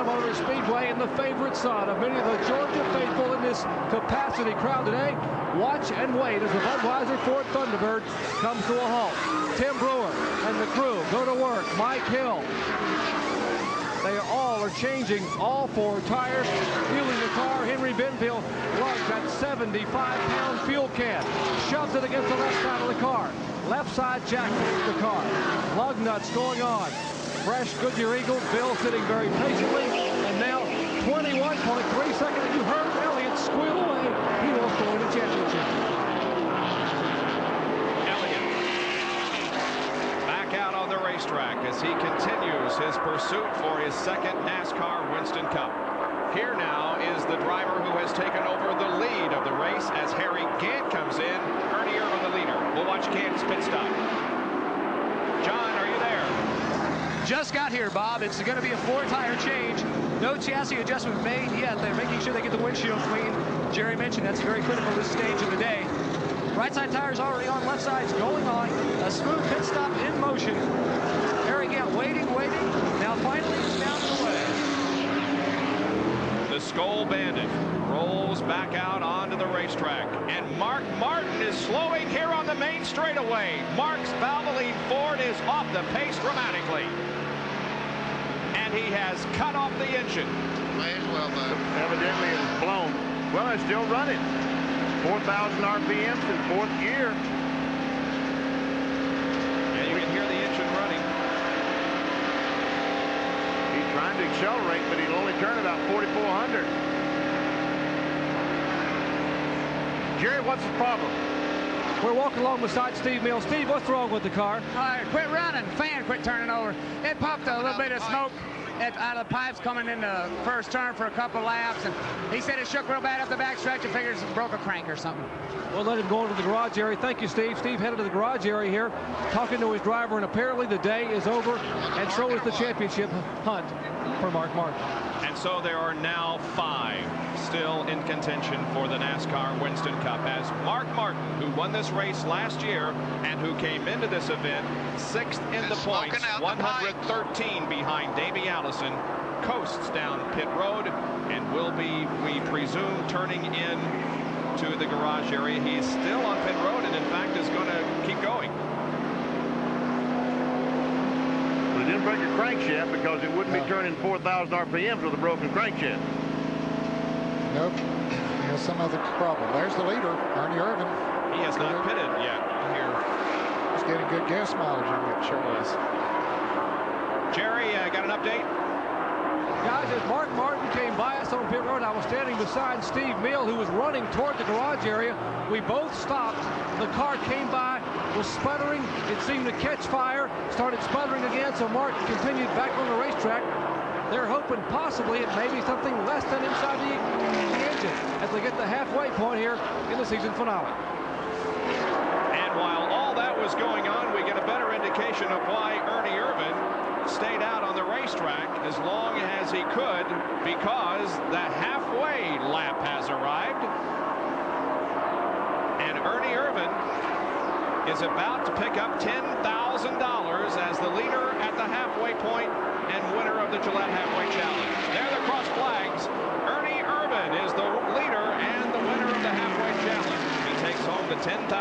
Motor Speedway in the favorite son of many of the Georgia faithful in this capacity crowd today. Watch and wait as the Budweiser Ford Thunderbird comes to a halt. Tim Brewer and the crew go to work. Mike Hill. They all are changing all four tires, fueling the car. Henry Benfield lugs that 75-pound fuel can, shoves it against the left side of the car. Left side jack the car. Lug nuts going on. Fresh Goodyear Eagle, Bill sitting very patiently, and now 21.3 seconds. You heard Elliott squeal away. He will score the championship. Elliott back out on the racetrack as he continues his pursuit for his second NASCAR Winston Cup. Here now is the driver who has taken over the lead of the race as Harry Gant comes in. Ernie Irvin, the leader. We'll watch Gant's pit stop. John, are you there? Just got here, Bob. It's going to be a four-tire change. No chassis adjustment made yet. They're making sure they get the windshield clean. Jerry mentioned that's very critical this stage of the day. Right side tires already on, left side's going on. A smooth pit stop in motion. Harry Gant waiting. Now finally it's down the way. The Skoal Bandit rolls back out onto the racetrack, and Mark Martin is slowing here on the main straightaway. Mark's Valvoline Ford is off the pace dramatically, and he has cut off the engine. May as well, though. Evidently it was blown. Well, it's still running. 4,000 RPMs in fourth gear. And you can hear the engine running. He's trying to accelerate, but he'll only turn about 4,400. Jerry, what's the problem? We're walking along beside Steve Mills. Steve, what's wrong with the car? All right, quit running. Fan quit turning over. It popped a little bit of smoke out of the pipes coming in the first turn for a couple laps, and he said it shook real bad up the backstretch and figures it broke a crank or something. We'll let him go into the garage area. Thank you, Steve. Steve headed to the garage area here, talking to his driver, and apparently the day is over, and so is the championship hunt for Mark Martin. And so there are now 5 still in contention for the NASCAR Winston Cup, as Mark Martin, who won this race last year and who came into this event 6th in the points, 113 behind Davey Allison, coasts down pit road and will be, we presume, turning in to the garage area. He's still on pit road and in fact is going to keep going. Well, it didn't break a crankshaft because it wouldn't be turning 4,000 RPMs with a broken crankshaft. Nope. He has some other problem. There's the leader, Ernie Irvin. He has not pitted yet here. He's getting good gas mileage on it, sure is. Jerry, got an update? Guys, as Mark Martin came by us on pit road, I was standing beside Steve Mill, who was running toward the garage area. We both stopped. The car came by, was sputtering. It seemed to catch fire, started sputtering again, so Mark continued back on the racetrack. They're hoping possibly it may be something less than inside the engine as they get the halfway point here in the season finale. And while all that was going on, we get a better indication of why Ernie Irvin stayed out on the racetrack as long as he could, because the halfway lap has arrived. And Ernie Irvin is about to pick up $10,000 as the leader at the halfway point and winner of the Gillette Halfway Challenge. There the cross flags. Ernie Irvin is the leader and the winner of the Halfway Challenge. He takes home the $10,000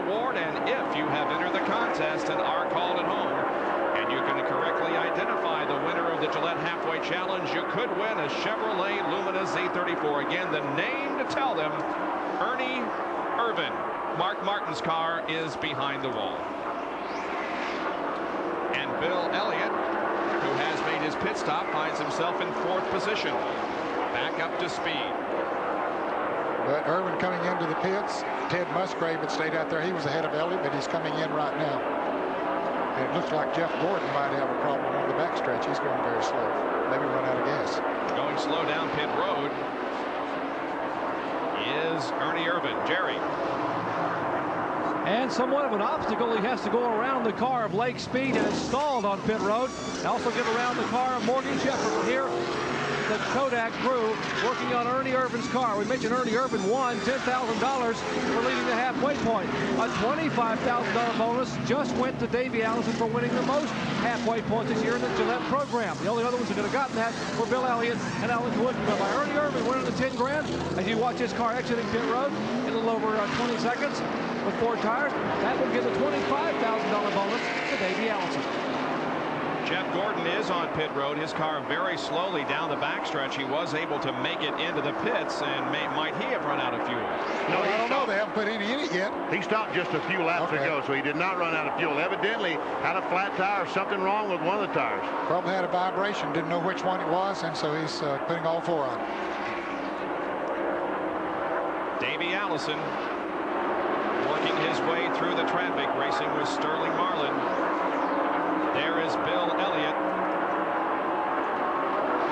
reward, and if you have entered the contest and are called at home, and you can correctly identify the winner of the Gillette Halfway Challenge, you could win a Chevrolet Lumina Z34. Again, the name to tell them, Ernie Irvin. Mark Martin's car is behind the wall. And Bill Elliott, who has made his pit stop, finds himself in 4th position. Back up to speed. But Irvin coming into the pits. Ted Musgrave had stayed out there. He was ahead of Elliott, but he's coming in right now. And it looks like Jeff Gordon might have a problem on the backstretch. He's going very slow. Maybe run out of gas. Going slow down pit road is Ernie Irvin. Jerry. And somewhat of an obstacle. He has to go around the car of Lake Speed and it's stalled on pit road. Also get around the car of Morgan Shepherd here. the Kodak crew working on Ernie Irvin's car. We mentioned Ernie Irvin won $10,000 for leading the halfway point. A $25,000 bonus just went to Davey Allison for winning the most halfway points this year in the Gillette program. The only other ones who could have gotten that were Bill Elliott and Alan Kowicki. But by Ernie Irvin winning the 10 grand, as you watch his car exiting pit road in a little over 20 seconds with 4 tires, that will give a $25,000 bonus to Davey Allison. Jeff Gordon is on pit road. His car very slowly down the backstretch. He was able to make it into the pits, and might he have run out of fuel? No, I don't know. They haven't put any in it yet. He stopped just a few laps ago, so he did not run out of fuel. Evidently had a flat tire, something wrong with one of the tires. Probably had a vibration, didn't know which one it was, and so he's putting all 4 on. Davey Allison working his way through the traffic, racing with Sterling Marlin. There is Bill Elliott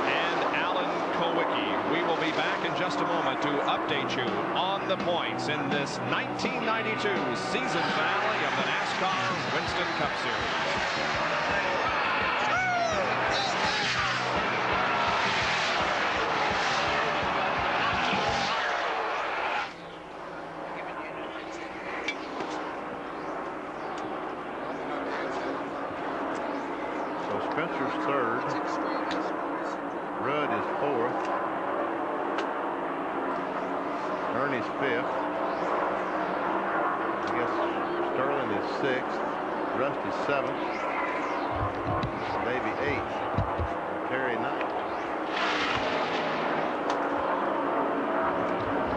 and Alan Kowicki. We will be back in just a moment to update you on the points in this 1992 season finale of the NASCAR Winston Cup Series. Spencer's third. Rudd is fourth. Ernie's fifth. I guess Sterling is sixth. Rust is seventh. Davey eighth. Terry ninth.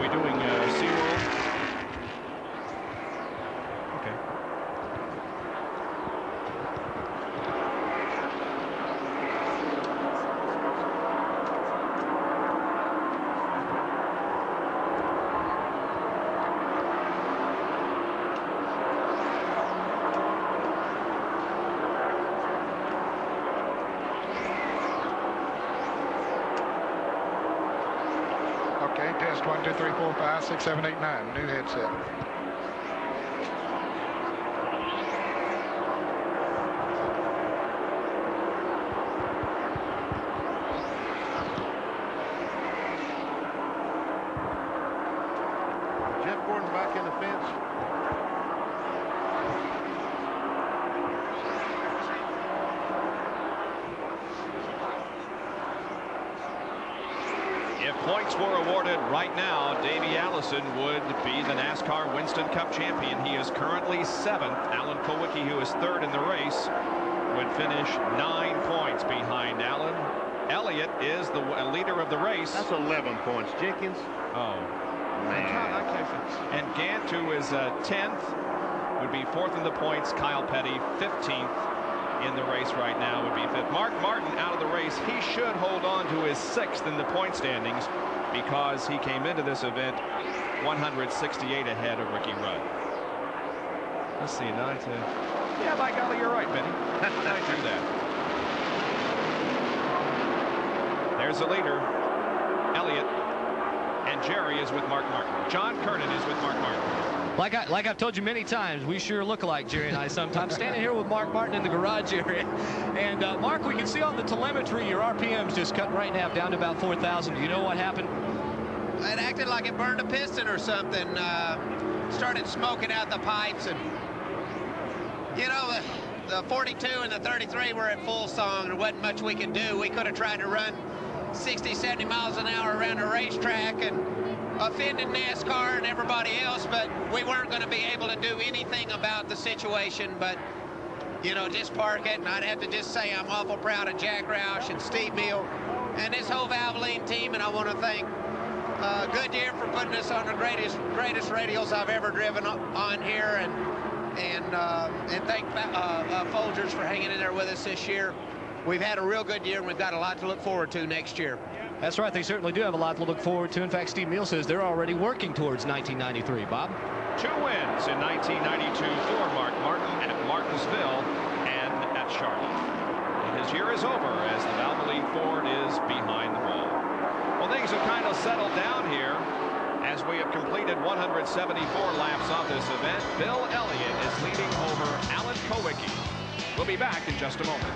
We doing SeaWorld? Okay. Okay, test 1, 2, 3, 4, 5, 6, 7, 8, 9. New headset. Jeff Gordon back in the fence. If points were awarded right now, Davey Allison would be the NASCAR Winston Cup champion. He is currently 7th. Alan Kowicki, who is 3rd in the race, would finish 9 points behind Alan. Elliott is the leader of the race. That's 11 points. Jenkins. Oh, man. And Gant, who is 10th, would be 4th in the points. Kyle Petty, 15th. In the race right now would be 5th. Mark Martin out of the race. He should hold on to his 6th in the point standings because he came into this event 168 ahead of Ricky Rudd. Let's see, 9 to... Yeah, by golly, you're right, Benny. I do that. There's the leader, Elliott, and Jerry is with Mark Martin. John Kernan is with Mark Martin. Like I've told you many times, we sure look alike, Jerry and I, sometimes. Standing here with Mark Martin in the garage area. And, Mark, we can see on the telemetry your RPM's just cut right now down to about 4,000. Do you know what happened? It acted like it burned a piston or something. Started smoking out the pipes. And, you know, the 42 and the 33 were at full song. There wasn't much we could do. We could have tried to run 60, 70 miles an hour around the racetrack and offended NASCAR and everybody else, but we weren't going to be able to do anything about the situation. But, you know, just park it. And I'd have to just say I'm awful proud of Jack Roush and Steve Meal and this whole Valvoline team. And I want to thank Goodyear for putting us on the greatest radials I've ever driven on here, and thank Folgers for hanging in there with us this year. We've had a real good year, and we've got a lot to look forward to next year. That's right. They certainly do have a lot to look forward to. In fact, Steve Meal says they're already working towards 1993. Bob? 2 wins in 1992 for Mark Martin at Martinsville and at Charlotte. And his year is over as the Valvoline Ford is behind the wall. Well, things have kind of settled down here as we have completed 174 laps of this event. Bill Elliott is leading over Alan Kowicki. We'll be back in just a moment.